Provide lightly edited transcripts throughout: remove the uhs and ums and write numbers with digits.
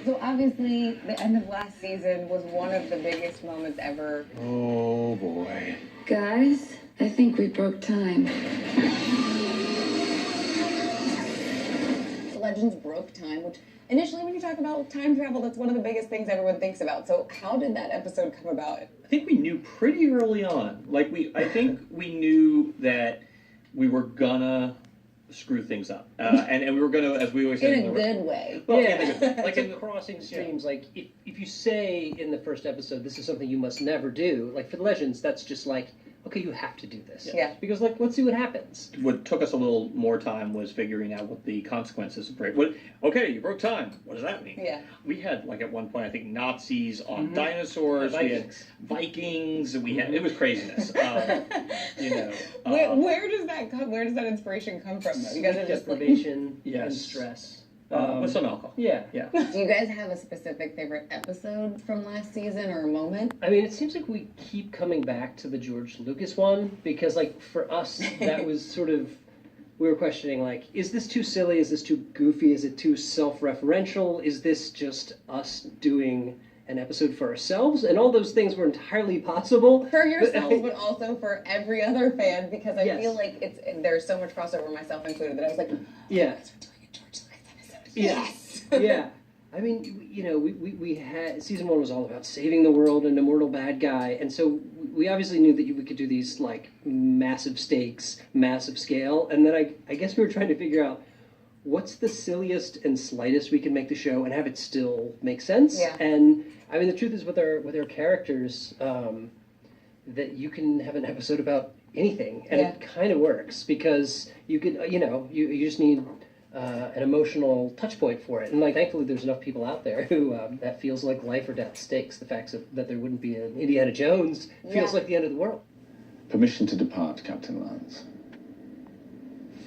So obviously, the end of last season was one of the biggest moments ever. Oh boy. Guys, I think we broke time. Legends broke time, which initially when you talk about time travel, that's one of the biggest things everyone thinks about. So how did that episode come about? I think we knew pretty early on. I think we knew that we were gonna screw things up, and we were gonna, as we always say, In a good way. Well, yeah, like in crossing streams. Like if you say in the first episode, this is something you must never do. Like for the Legends, that's just like, okay, you have to do this. Yeah. Because like, let's see what happens. What took us a little more time was figuring out what the consequences of break. Okay, you broke time. What does that mean? Yeah. We had at one point I think Nazis on dinosaurs. The Vikings. We had Vikings. We had it was craziness. Where does that come? Where does that inspiration come from? Though? You guys are just deprivation Yes. and stress. With some alcohol. Yeah. Yeah. Do you guys have a specific favorite episode from last season or a moment? I mean, it seems like we keep coming back to the George Lucas one because, like, for us, that was sort of, we were questioning, like, is this too silly? Is this too goofy? Is it too self-referential? Is this just us doing an episode for ourselves? And all those things were entirely possible. For yourselves, but also for every other fan, because I Yes. feel like there's so much crossover, myself included, that I was like, Yeah. we're doing a George Lucas episode. Yeah. Yes! Yeah. I mean, we had, season one was all about saving the world, an immortal bad guy, and so we obviously knew that we could do these, like, massive stakes, massive scale, and then I guess we were trying to figure out what's the silliest and slightest we can make the show and have it still make sense. Yeah. And, I mean, the truth is with our characters, that you can have an episode about anything, and it kind of works, because you could, you just need an emotional touch point for it. And like, thankfully, there's enough people out there who that feels like life or death stakes. The fact that there wouldn't be an Indiana Jones feels like the end of the world. Permission to depart, Captain Lance.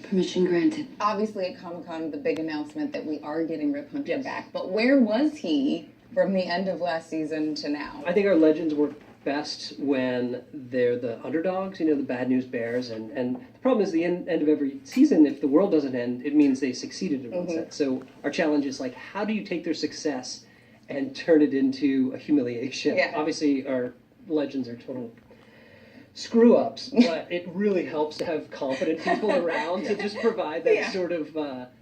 Permission granted. Obviously at Comic-Con, the big announcement that we are getting Rip Hunter back, but where was he from the end of last season to now? I think our Legends work best when they're the underdogs, the bad news bears, and the problem is the end of every season, if the world doesn't end, it means they succeeded in one sense. So our challenge is like, how do you take their success and turn it into a humiliation? Yeah. Obviously our Legends are total screw-ups, but it really helps to have competent people around to just provide that sort of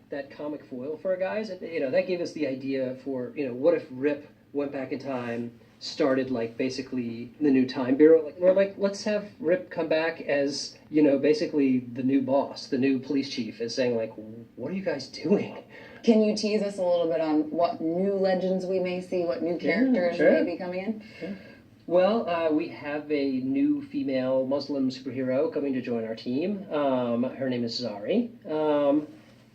that comic foil for our guys. And, that gave us the idea for, what if Rip went back in time, started like basically the new Time Bureau. We're like, let's have Rip come back as, basically the new boss, the new police chief, is saying like, what are you guys doing? Can you tease us a little bit on what new Legends we may see, what new characters may be coming in? Sure. Well, we have a new female Muslim superhero coming to join our team. Her name is Zari.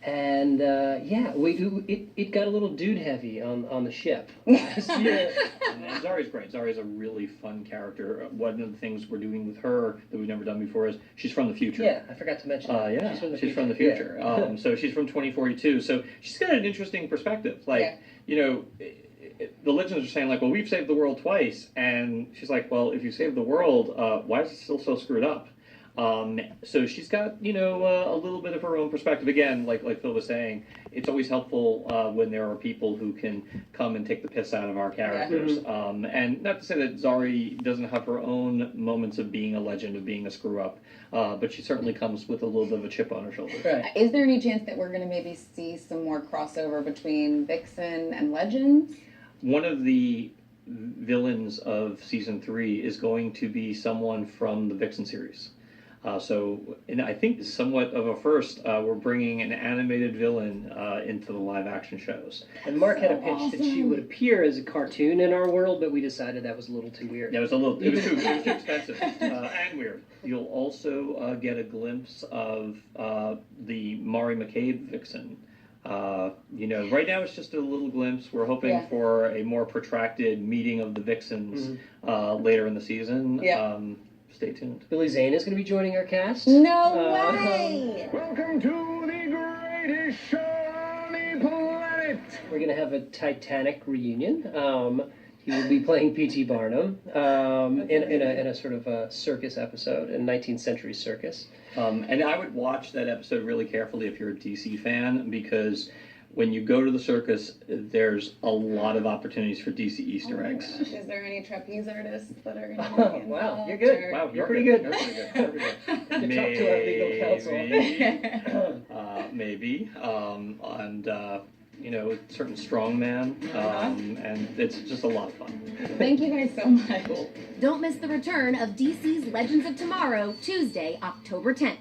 It got a little dude heavy on the ship last year. And Zari's great. Zari's a really fun character. One of the things we're doing with her that we've never done before is she's from the future. Yeah, I forgot to mention that. She's from the future. Yeah. So she's from 2042. So she's got an interesting perspective. The Legends are saying like, well, we've saved the world twice. And she's like, well, if you saved the world, why is it still so screwed up? So she's got, a little bit of her own perspective. Again, like Phil was saying, it's always helpful when there are people who can come and take the piss out of our characters. And not to say that Zari doesn't have her own moments of being a legend, of being a screw-up, but she certainly comes with a little bit of a chip on her shoulder. Right. Is there any chance that we're going to maybe see some more crossover between Vixen and Legends? One of the villains of season 3 is going to be someone from the Vixen series. And I think somewhat of a first, we're bringing an animated villain into the live action shows. And Mark had a pitch that she would appear as a cartoon in our world, but we decided that was a little too weird. Yeah, it was too expensive and weird. You'll also get a glimpse of the Mari McCabe Vixen. Right now it's just a little glimpse. We're hoping for a more protracted meeting of the Vixens later in the season. Yeah. Stay tuned. Billy Zane is going to be joining our cast. No way! Welcome to the greatest show on the planet! We're going to have a Titanic reunion. He will be playing P.T. Barnum in a sort of a circus episode, a 19th century circus. And I would watch that episode really carefully if you're a DC fan, because when you go to the circus, there's a lot of opportunities for DC Easter eggs. Gosh, is there any trapeze artists that are going to Oh, be wow, involved? you're good. or- Wow, You're pretty good. You're pretty good. You're pretty good. You talk to our legal counsel. Maybe. And certain strongman. And it's just a lot of fun. Thank you guys so much. Cool. Don't miss the return of DC's Legends of Tomorrow, Tuesday, October 10th.